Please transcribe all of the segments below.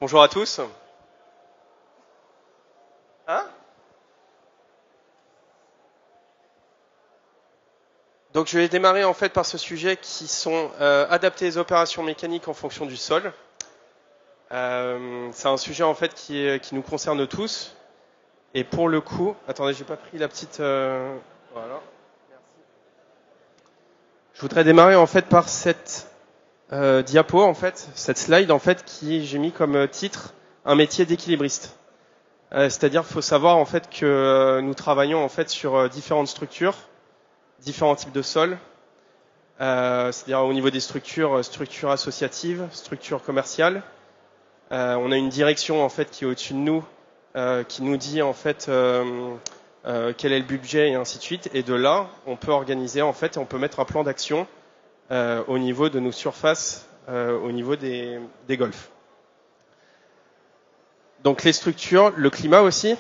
Bonjour à tous. Donc je vais démarrer en fait par ce sujet qui sont adapter les opérations mécaniques en fonction du sol. C'est un sujet en fait qui nous concerne tous. Et pour le coup, attendez, j'ai pas pris la petite. Voilà. Merci. Je voudrais démarrer en fait par cette diapo en fait, cette slide en fait qui j'ai mis comme titre un métier d'équilibriste. C'est-à-dire qu'il faut savoir en fait que nous travaillons en fait sur différentes structures, différents types de sols. C'est-à-dire au niveau des structures, structures associatives, structures commerciales. On a une direction en fait qui est au-dessus de nous, qui nous dit en fait quel est le budget et ainsi de suite. Et de là, on peut organiser en fait, on peut mettre un plan d'action au niveau de nos surfaces, au niveau des golfs. Donc les structures, le climat aussi.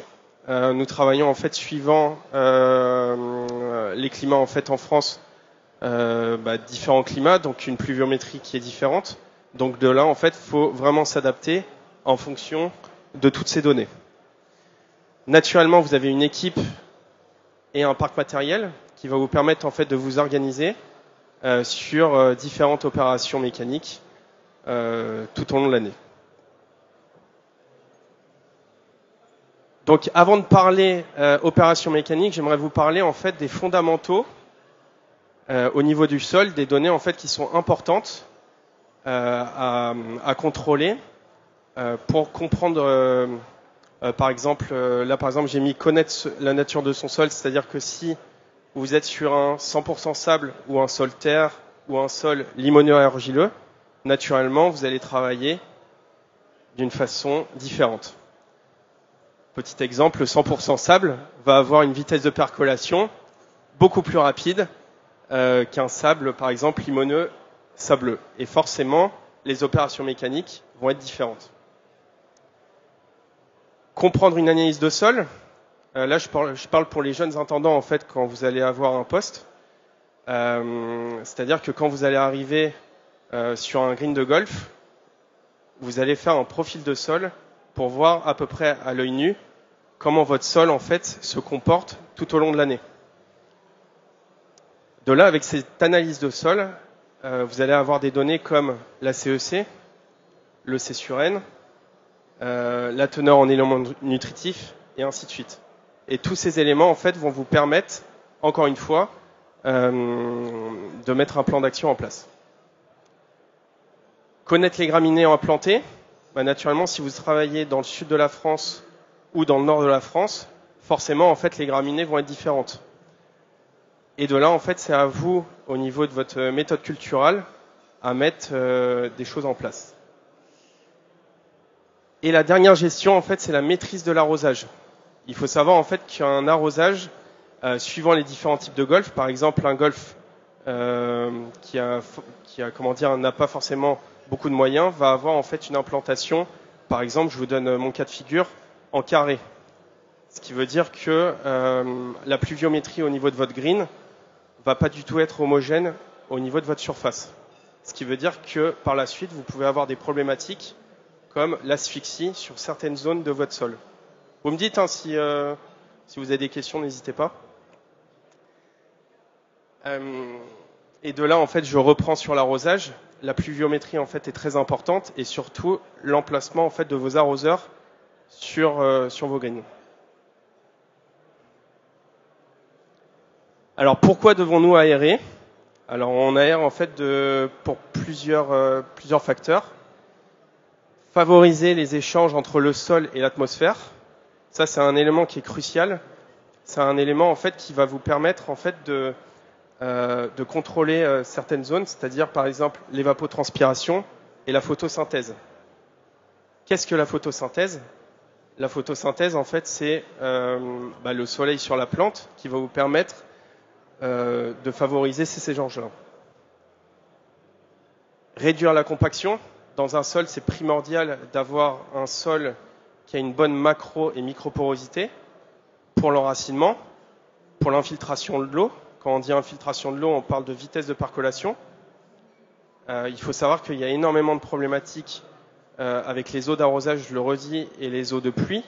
Nous travaillons en fait suivant les climats en fait en France, différents climats, donc une pluviométrie qui est différente. Donc de là en fait, faut vraiment s'adapter en fonction de toutes ces données. Naturellement, vous avez une équipe et un parc matériel qui va vous permettre en fait de vous organiser sur différentes opérations mécaniques tout au long de l'année. Donc avant de parler opérations mécaniques, j'aimerais vous parler en fait des fondamentaux au niveau du sol, des données en fait qui sont importantes à contrôler pour comprendre par exemple, là par exemple j'ai mis connaître la nature de son sol, c'est-à-dire que si vous êtes sur un 100% sable ou un sol terre ou un sol limoneux et argileux, naturellement, vous allez travailler d'une façon différente. Petit exemple, le 100% sable va avoir une vitesse de percolation beaucoup plus rapide qu'un sable, par exemple, limoneux, sableux. Et forcément, les opérations mécaniques vont être différentes. Comprendre une analyse de sol. Là, je parle pour les jeunes intendants, en fait, quand vous allez avoir un poste. C'est-à-dire que quand vous allez arriver sur un green de golf, vous allez faire un profil de sol pour voir à peu près à l'œil nu comment votre sol, en fait, se comporte tout au long de l'année. De là, avec cette analyse de sol, vous allez avoir des données comme la CEC, le C sur N, la teneur en éléments nutritifs, et ainsi de suite. Et tous ces éléments, en fait, vont vous permettre, encore une fois, de mettre un plan d'action en place. Connaître les graminées implantées. Naturellement, si vous travaillez dans le sud de la France ou dans le nord de la France, forcément, en fait, les graminées vont être différentes. Et de là, en fait, c'est à vous, au niveau de votre méthode culturale, à mettre des choses en place. Et la dernière gestion, en fait, c'est la maîtrise de l'arrosage. Il faut savoir, en fait, qu'un arrosage, suivant les différents types de golf, par exemple, un golf n'a pas forcément beaucoup de moyens, va avoir en fait une implantation. Par exemple, je vous donne mon cas de figure en carré. Ce qui veut dire que la pluviométrie au niveau de votre green va pas du tout être homogène au niveau de votre surface. Ce qui veut dire que par la suite, vous pouvez avoir des problématiques comme l'asphyxie sur certaines zones de votre sol. Vous me dites hein, si vous avez des questions, n'hésitez pas. Et de là, en fait, je reprends sur l'arrosage. La pluviométrie, en fait, est très importante et surtout l'emplacement, en fait, de vos arroseurs sur vos greens. Alors, pourquoi devons-nous aérer? Alors, on aère, en fait, pour plusieurs facteurs. Favoriser les échanges entre le sol et l'atmosphère. Ça, c'est un élément qui est crucial. c'est un élément en fait qui va vous permettre en fait de contrôler certaines zones, c'est-à-dire par exemple l'évapotranspiration et la photosynthèse. Qu'est-ce que la photosynthèse? La photosynthèse, en fait, c'est le soleil sur la plante qui va vous permettre de favoriser ces échanges-là. Réduire la compaction. Dans un sol, c'est primordial d'avoir un sol qui a une bonne macro- et microporosité pour l'enracinement, pour l'infiltration de l'eau. Quand on dit infiltration de l'eau, on parle de vitesse de percolation. Il faut savoir qu'il y a énormément de problématiques avec les eaux d'arrosage, je le redis, et les eaux de pluie.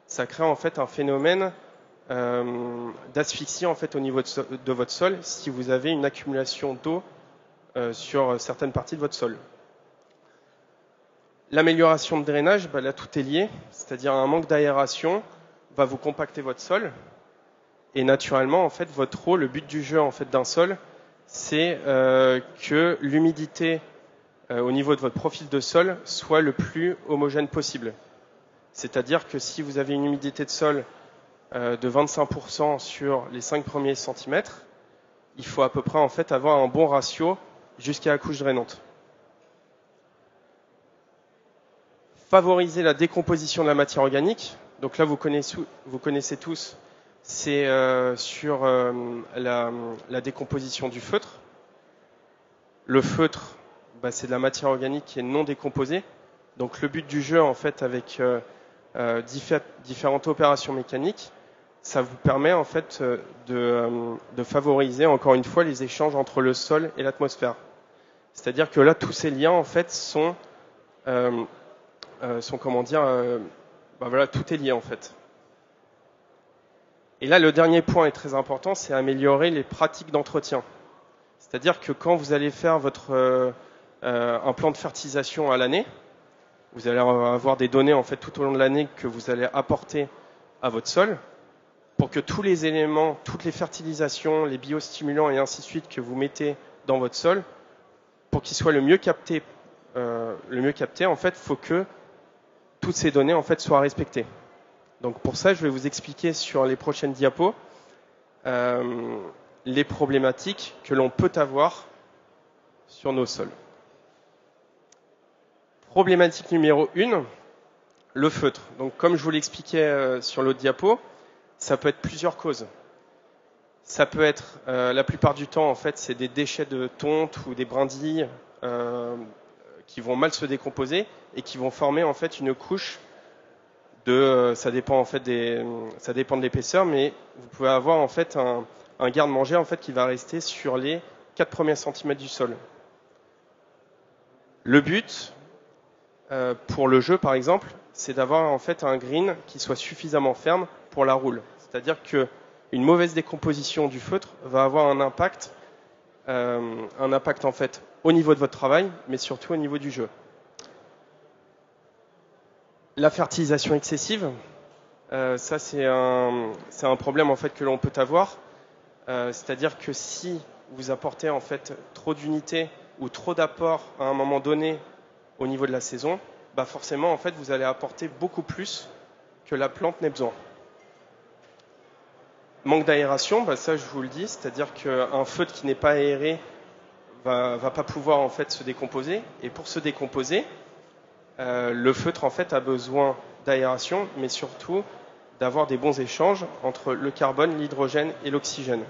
Ça crée en fait un phénomène d'asphyxie en fait au niveau de votre sol si vous avez une accumulation d'eau sur certaines parties de votre sol. L'amélioration de drainage, là tout est lié, c'est-à-dire un manque d'aération va vous compacter votre sol et naturellement en fait votre rôle, le but du jeu en fait d'un sol, c'est que l'humidité au niveau de votre profil de sol soit le plus homogène possible. C'est-à-dire que si vous avez une humidité de sol de 25% sur les 5 premiers centimètres, il faut à peu près en fait avoir un bon ratio jusqu'à la couche drainante. Favoriser la décomposition de la matière organique. Donc là, vous connaissez tous, c'est sur la décomposition du feutre. Le feutre, c'est de la matière organique qui est non décomposée. Donc le but du jeu, en fait, avec différentes opérations mécaniques, ça vous permet en fait de favoriser encore une fois les échanges entre le sol et l'atmosphère. C'est-à-dire que là, tous ces liens en fait sont comment dire, voilà, tout est lié en fait. Et là, le dernier point est très important, c'est améliorer les pratiques d'entretien. C'est-à-dire que quand vous allez faire un plan de fertilisation à l'année, vous allez avoir des données en fait tout au long de l'année que vous allez apporter à votre sol pour que tous les éléments, toutes les fertilisations, les biostimulants et ainsi de suite que vous mettez dans votre sol, pour qu'ils soient le mieux captés, en fait, il faut que toutes ces données en fait soient respectées. Donc pour ça, je vais vous expliquer sur les prochaines diapos les problématiques que l'on peut avoir sur nos sols. Problématique numéro 1, le feutre. Donc comme je vous l'expliquais sur l'autre diapo, ça peut être plusieurs causes. Ça peut être, la plupart du temps, en fait, c'est des déchets de tonte ou des brindilles qui vont mal se décomposer et qui vont former en fait une couche ça dépend en fait ça dépend de l'épaisseur, mais vous pouvez avoir en fait un garde-manger en fait qui va rester sur les 4 premiers centimètres du sol. Le but pour le jeu par exemple, c'est d'avoir en fait un green qui soit suffisamment ferme pour la roule. C'est-à-dire que une mauvaise décomposition du feutre va avoir un impact en fait au niveau de votre travail, mais surtout au niveau du jeu. La fertilisation excessive, ça c'est un problème en fait que l'on peut avoir. C'est-à-dire que si vous apportez en fait trop d'unités ou trop d'apports à un moment donné au niveau de la saison, forcément en fait vous allez apporter beaucoup plus que la plante n'ait besoin. Manque d'aération, ça je vous le dis, c'est-à-dire qu'un feutre qui n'est pas aéré va pas pouvoir en fait se décomposer, et pour se décomposer, le feutre en fait a besoin d'aération, mais surtout d'avoir des bons échanges entre le carbone, l'hydrogène et l'oxygène.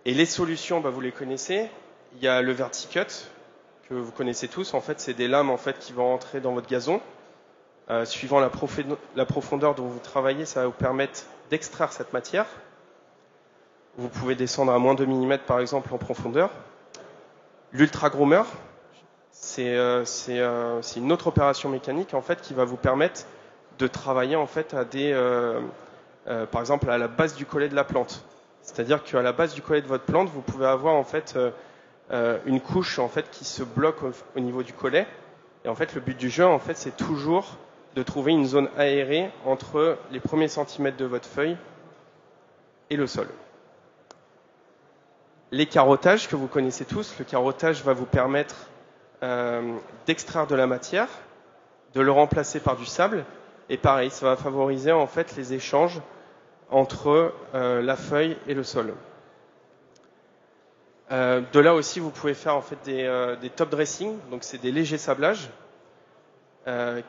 Et les solutions, vous les connaissez. Il y a le Verticut que vous connaissez tous. En fait, c'est des lames en fait qui vont rentrer dans votre gazon. Suivant la profondeur dont vous travaillez, ça va vous permettre d'extraire cette matière. Vous pouvez descendre à moins de 2 mm par exemple en profondeur. L'ultra groomer, c'est une autre opération mécanique en fait qui va vous permettre de travailler en fait par exemple à la base du collet de la plante. C'est-à-dire qu'à la base du collet de votre plante, vous pouvez avoir en fait une couche en fait qui se bloque au niveau du collet. Et en fait, le but du jeu en fait, c'est toujours de trouver une zone aérée entre les premiers centimètres de votre feuille et le sol. Les carottages que vous connaissez tous, le carottage va vous permettre d'extraire de la matière, de le remplacer par du sable, et pareil, ça va favoriser en fait les échanges entre la feuille et le sol. De là aussi, vous pouvez faire en fait des top dressing, donc c'est des légers sablages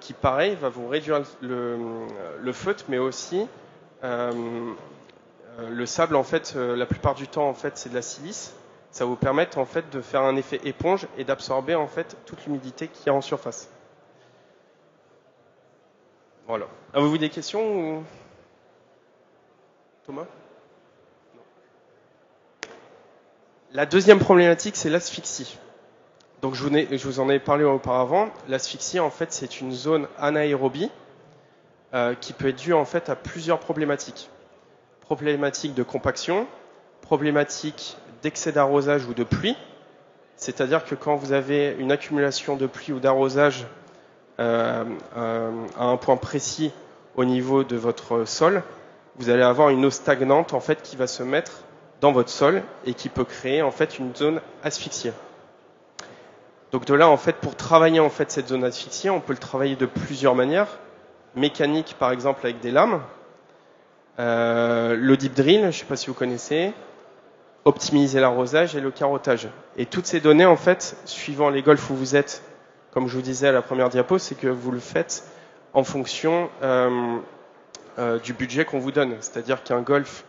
qui, pareil, va vous réduire le feutre, mais aussi le sable, en fait, la plupart du temps, en fait, c'est de la silice. Ça vous permet en fait de faire un effet éponge et d'absorber en fait toute l'humidité qu'il y a en surface. Voilà. Avez-vous des questions ou... Thomas? Non. La deuxième problématique, c'est l'asphyxie. Donc je vous en ai parlé auparavant. L'asphyxie, en fait, c'est une zone anaérobie qui peut être due en fait à plusieurs problématiques. Problématique de compaction, problématique d'excès d'arrosage ou de pluie. C'est-à-dire que quand vous avez une accumulation de pluie ou d'arrosage à un point précis au niveau de votre sol, vous allez avoir une eau stagnante en fait qui va se mettre dans votre sol et qui peut créer en fait une zone asphyxiée. Donc de là en fait pour travailler en fait cette zone asphyxiée, on peut le travailler de plusieurs manières. Mécanique par exemple avec des lames, le deep drill, je ne sais pas si vous connaissez, optimiser l'arrosage et le carottage. Et toutes ces données en fait, suivant les golfs où vous êtes, comme je vous disais à la première diapo, c'est que vous le faites en fonction du budget qu'on vous donne. C'est-à-dire qu'un golf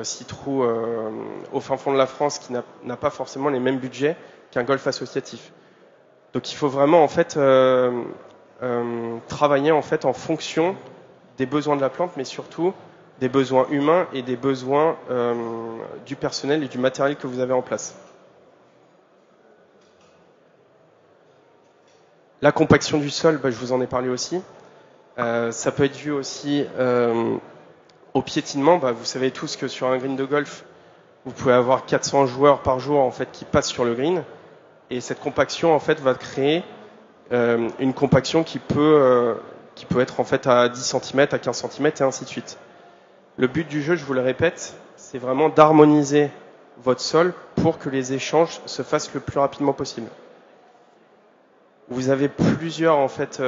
s'y trouve au fin fond de la France qui n'a pas forcément les mêmes budgets qu'un golf associatif. Donc il faut vraiment en fait travailler en fait en fonction des besoins de la plante, mais surtout des besoins humains et des besoins du personnel et du matériel que vous avez en place. La compaction du sol, je vous en ai parlé aussi. Ça peut être dû aussi au piétinement. Vous savez tous que sur un green de golf, vous pouvez avoir 400 joueurs par jour en fait qui passent sur le green, et cette compaction en fait va créer une compaction qui peut être en fait à 10 cm, à 15 cm et ainsi de suite. Le but du jeu, je vous le répète, c'est vraiment d'harmoniser votre sol pour que les échanges se fassent le plus rapidement possible. Vous avez plusieurs en fait,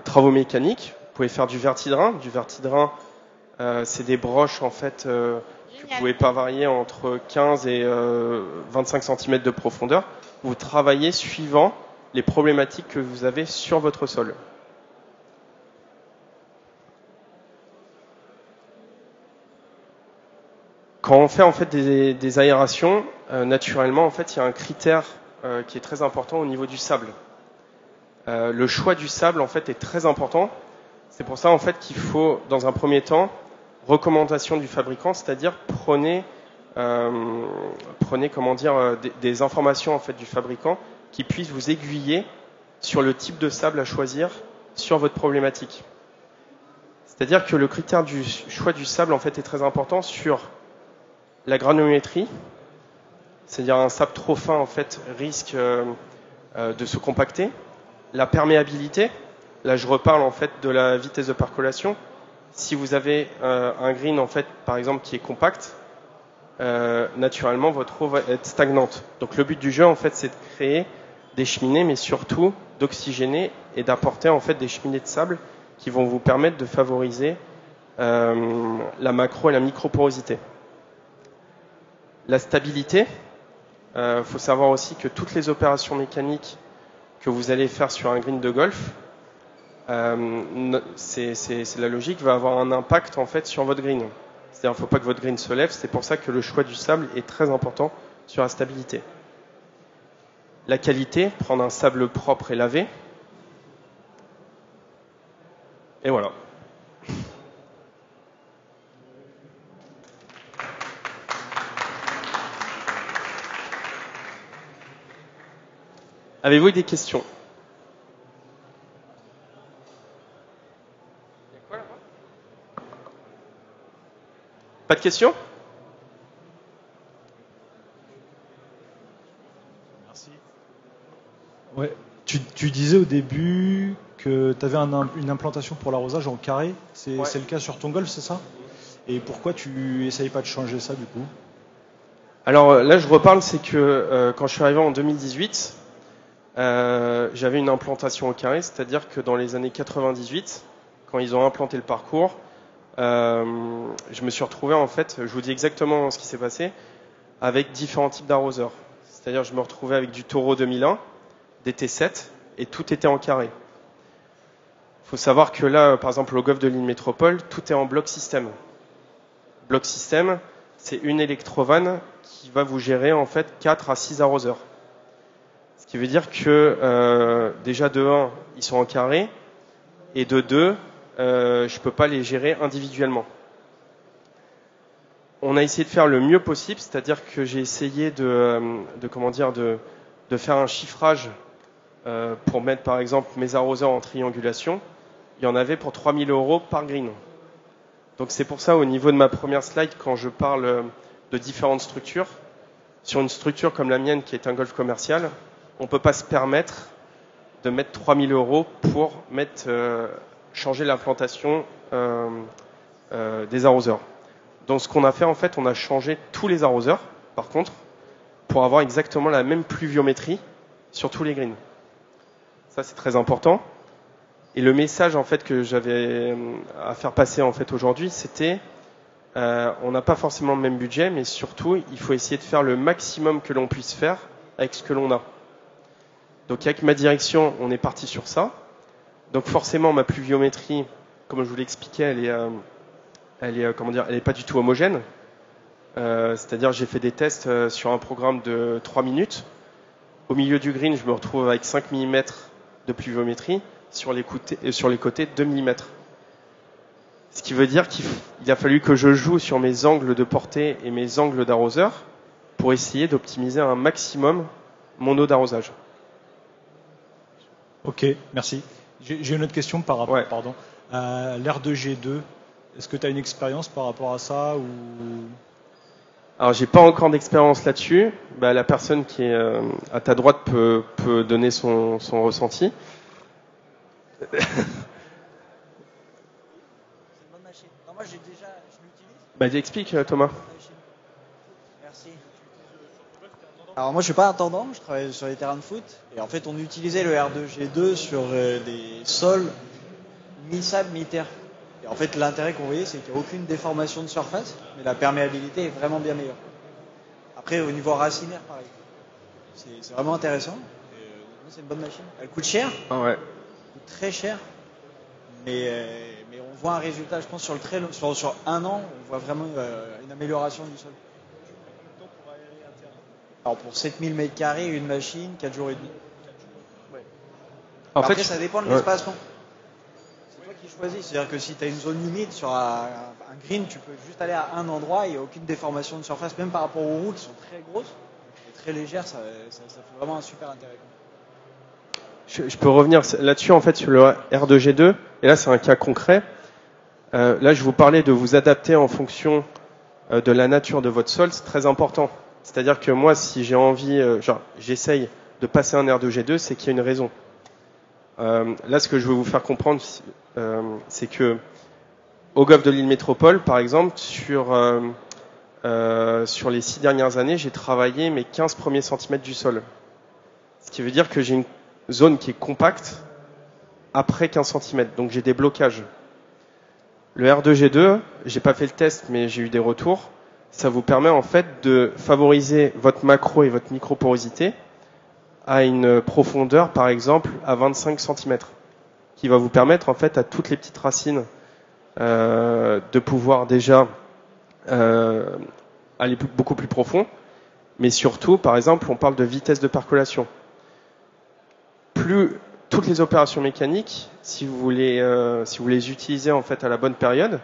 travaux mécaniques. Vous pouvez faire du vertidrain. Du vertidrain, c'est des broches en fait que vous pouvez pas varier entre 15 et 25 cm de profondeur. Vous travaillez suivant les problématiques que vous avez sur votre sol. Quand on fait en fait des aérations, naturellement en fait il y a un critère qui est très important au niveau du sable. Le choix du sable en fait est très important. C'est pour ça en fait qu'il faut dans un premier temps recommandation du fabricant, c'est-à-dire prenez des informations en fait du fabricant qui puissent vous aiguiller sur le type de sable à choisir sur votre problématique. C'est-à-dire que le critère du choix du sable en fait est très important sur la granulométrie, c'est-à-dire un sable trop fin en fait risque de se compacter. La perméabilité, là je reparle en fait de la vitesse de percolation. Si vous avez un green en fait par exemple qui est compact, naturellement votre eau va être stagnante. Donc le but du jeu en fait c'est de créer des cheminées, mais surtout d'oxygéner et d'apporter en fait des cheminées de sable qui vont vous permettre de favoriser la macro et la microporosité. La stabilité, faut savoir aussi que toutes les opérations mécaniques que vous allez faire sur un green de golf, c'est la logique, va avoir un impact en fait sur votre green. C'est-à-dire qu'il ne faut pas que votre green se lève, c'est pour ça que le choix du sable est très important sur la stabilité. La qualité, prendre un sable propre et lavé. Et voilà. Avez-vous des questions? Pas de questions? Merci. Ouais. Tu disais au début que tu avais une implantation pour l'arrosage en carré. C'est le cas sur ton golf, c'est ça? Et pourquoi tu n'essayes pas de changer ça du coup? Alors là, je reparle, c'est que quand je suis arrivé en 2018, j'avais une implantation au carré, c'est-à-dire que dans les années 98, quand ils ont implanté le parcours, je me suis retrouvé en fait, je vous dis exactement ce qui s'est passé, avec différents types d'arroseurs. C'est-à-dire je me retrouvais avec du Toro 2001, des T7, et tout était en carré. Il faut savoir que là, par exemple, au golf de Lille Métropole, tout est en bloc système. Bloc système, c'est une électrovanne qui va vous gérer en fait 4 à 6 arroseurs. Ce qui veut dire que déjà de 1, ils sont en carré, et de 2, je ne peux pas les gérer individuellement. On a essayé de faire le mieux possible, c'est-à-dire que j'ai essayé de faire un chiffrage pour mettre par exemple mes arroseurs en triangulation. Il y en avait pour 3 000 € par green. Donc c'est pour ça au niveau de ma première slide, quand je parle de différentes structures, sur une structure comme la mienne qui est un golf commercial, on ne peut pas se permettre de mettre 3 000 € pour changer l'implantation des arroseurs. Donc ce qu'on a fait en fait, on a changé tous les arroseurs par contre pour avoir exactement la même pluviométrie sur tous les greens. Ça c'est très important. Et le message en fait que j'avais à faire passer en fait aujourd'hui, c'était on n'a pas forcément le même budget, mais surtout il faut essayer de faire le maximum que l'on puisse faire avec ce que l'on a. Donc avec ma direction, on est parti sur ça. Donc forcément ma pluviométrie, comme je vous l'expliquais, elle est pas du tout homogène. C'est-à-dire j'ai fait des tests sur un programme de 3 minutes. Au milieu du green, je me retrouve avec 5 mm de pluviométrie. Sur les côtés 2 mm. Ce qui veut dire qu'il a fallu que je joue sur mes angles de portée et mes angles d'arroseur pour essayer d'optimiser un maximum mon eau d'arrosage. Ok, merci. J'ai une autre question par rapport à l'R2G2. Est-ce que tu as une expérience par rapport à ça ou... Alors j'ai pas encore d'expérience là-dessus. La personne qui est à ta droite peut donner son ressenti. C'est une bonne machine. Non, moi je l'utilise. Explique Thomas. Merci. Alors moi je suis pas intendant, je travaille sur les terrains de foot et en fait on utilisait le R2G2 sur des sols mi-sable, mi-terre. Et en fait l'intérêt qu'on voyait c'est qu'il n'y a aucune déformation de surface, mais la perméabilité est vraiment bien meilleure. Après au niveau racinaire pareil. C'est vraiment intéressant. C'est une bonne machine. Elle coûte cher. Ah ouais. Très cher, mais on voit un résultat, je pense, sur un an, on voit vraiment une amélioration du sol. Alors pour 7000 m², une machine, 4 jours et demi. Ouais. Après, ça dépend de l'espacement. C'est toi qui choisis, c'est-à-dire que si tu as une zone humide sur un green, tu peux juste aller à un endroit, il n'y a aucune déformation de surface, même par rapport aux roues qui sont très grosses et très légères, ça fait vraiment un super intérêt. Je peux revenir là-dessus en fait sur le R2G2 et là c'est un cas concret. Là je vous parlais de vous adapter en fonction de la nature de votre sol, c'est très important. C'est-à-dire que moi si j'ai envie, j'essaye de passer un R2G2, c'est qu'il y a une raison. Là ce que je veux vous faire comprendre, c'est que au golf de Lille Métropole par exemple, sur les 6 dernières années, j'ai travaillé mes 15 premiers centimètres du sol. Ce qui veut dire que j'ai une zone qui est compacte après 15 cm, donc j'ai des blocages. Le R2G2, j'ai pas fait le test, mais j'ai eu des retours. Ça vous permet en fait de favoriser votre macro et votre microporosité à une profondeur, par exemple, à 25 cm, qui va vous permettre en fait à toutes les petites racines de pouvoir déjà aller beaucoup plus profond. Mais surtout, par exemple, on parle de vitesse de percolation. Plus toutes les opérations mécaniques, si vous les utilisez en fait à la bonne période,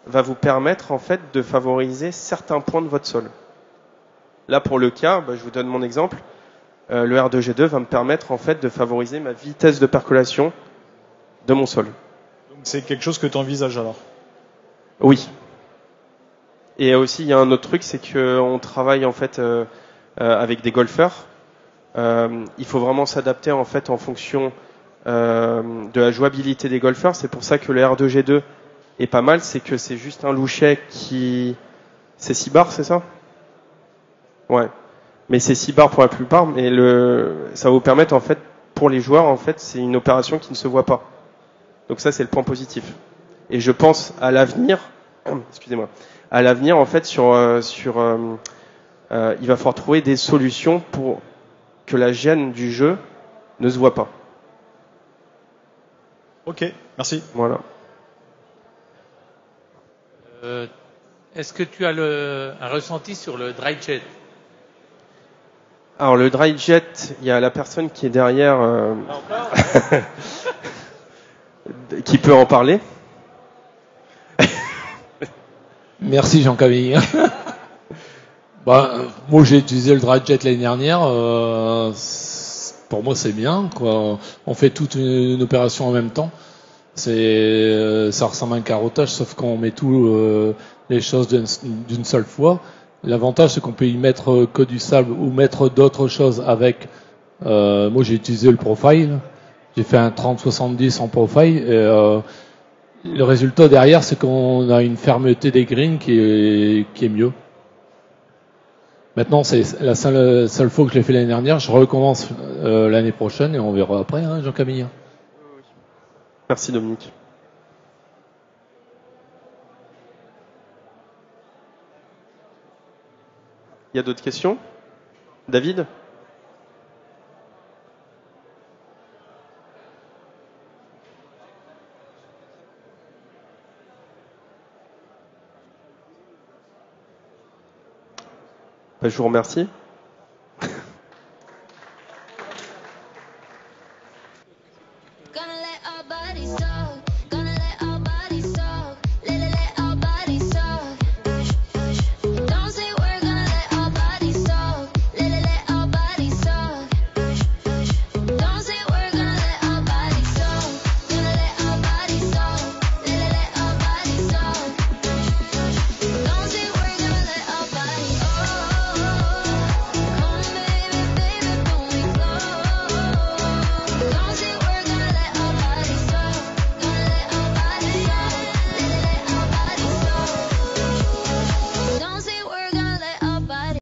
va vous permettre en fait de favoriser certains points de votre sol. Là pour le cas, je vous donne mon exemple. Le R2G2 va me permettre en fait de favoriser ma vitesse de percolation de mon sol. Donc c'est quelque chose que tu envisages alors? Oui. Et aussi il y a un autre truc, c'est qu'on travaille en fait avec des golfeurs. Il faut vraiment s'adapter en fait en fonction de la jouabilité des golfeurs. C'est pour ça que le R2G2 est pas mal, c'est que c'est juste un louchet qui... C'est 6 bars, c'est ça? Ouais. Mais c'est 6 bars pour la plupart, mais ça va vous permettre en fait, pour les joueurs, en fait, c'est une opération qui ne se voit pas. Donc ça, c'est le point positif. Et je pense à l'avenir, excusez-moi, à l'avenir en fait il va falloir trouver des solutions pour que la gêne du jeu ne se voit pas. Ok, merci. Voilà. Est-ce que tu as un ressenti sur le dry jet? Alors le dry jet, il y a la personne qui est derrière qui peut en parler. Merci Jean-Camille. Moi j'ai utilisé le dry jet l'année dernière. Pour moi c'est bien, quoi. On fait toute une opération en même temps. Ça ressemble à un carottage, sauf qu'on met tout les choses d'une seule fois. L'avantage c'est qu'on peut y mettre que du sable ou mettre d'autres choses avec. Moi j'ai utilisé le profile. J'ai fait un 30-70 en profile. Et, le résultat derrière, c'est qu'on a une fermeté des greens qui est mieux. Maintenant, c'est la seule fois que je l'ai fait l'année dernière. Je recommence l'année prochaine et on verra après, hein, Jean-Camille. Merci Dominique. Il y a d'autres questions? David? Je vous remercie.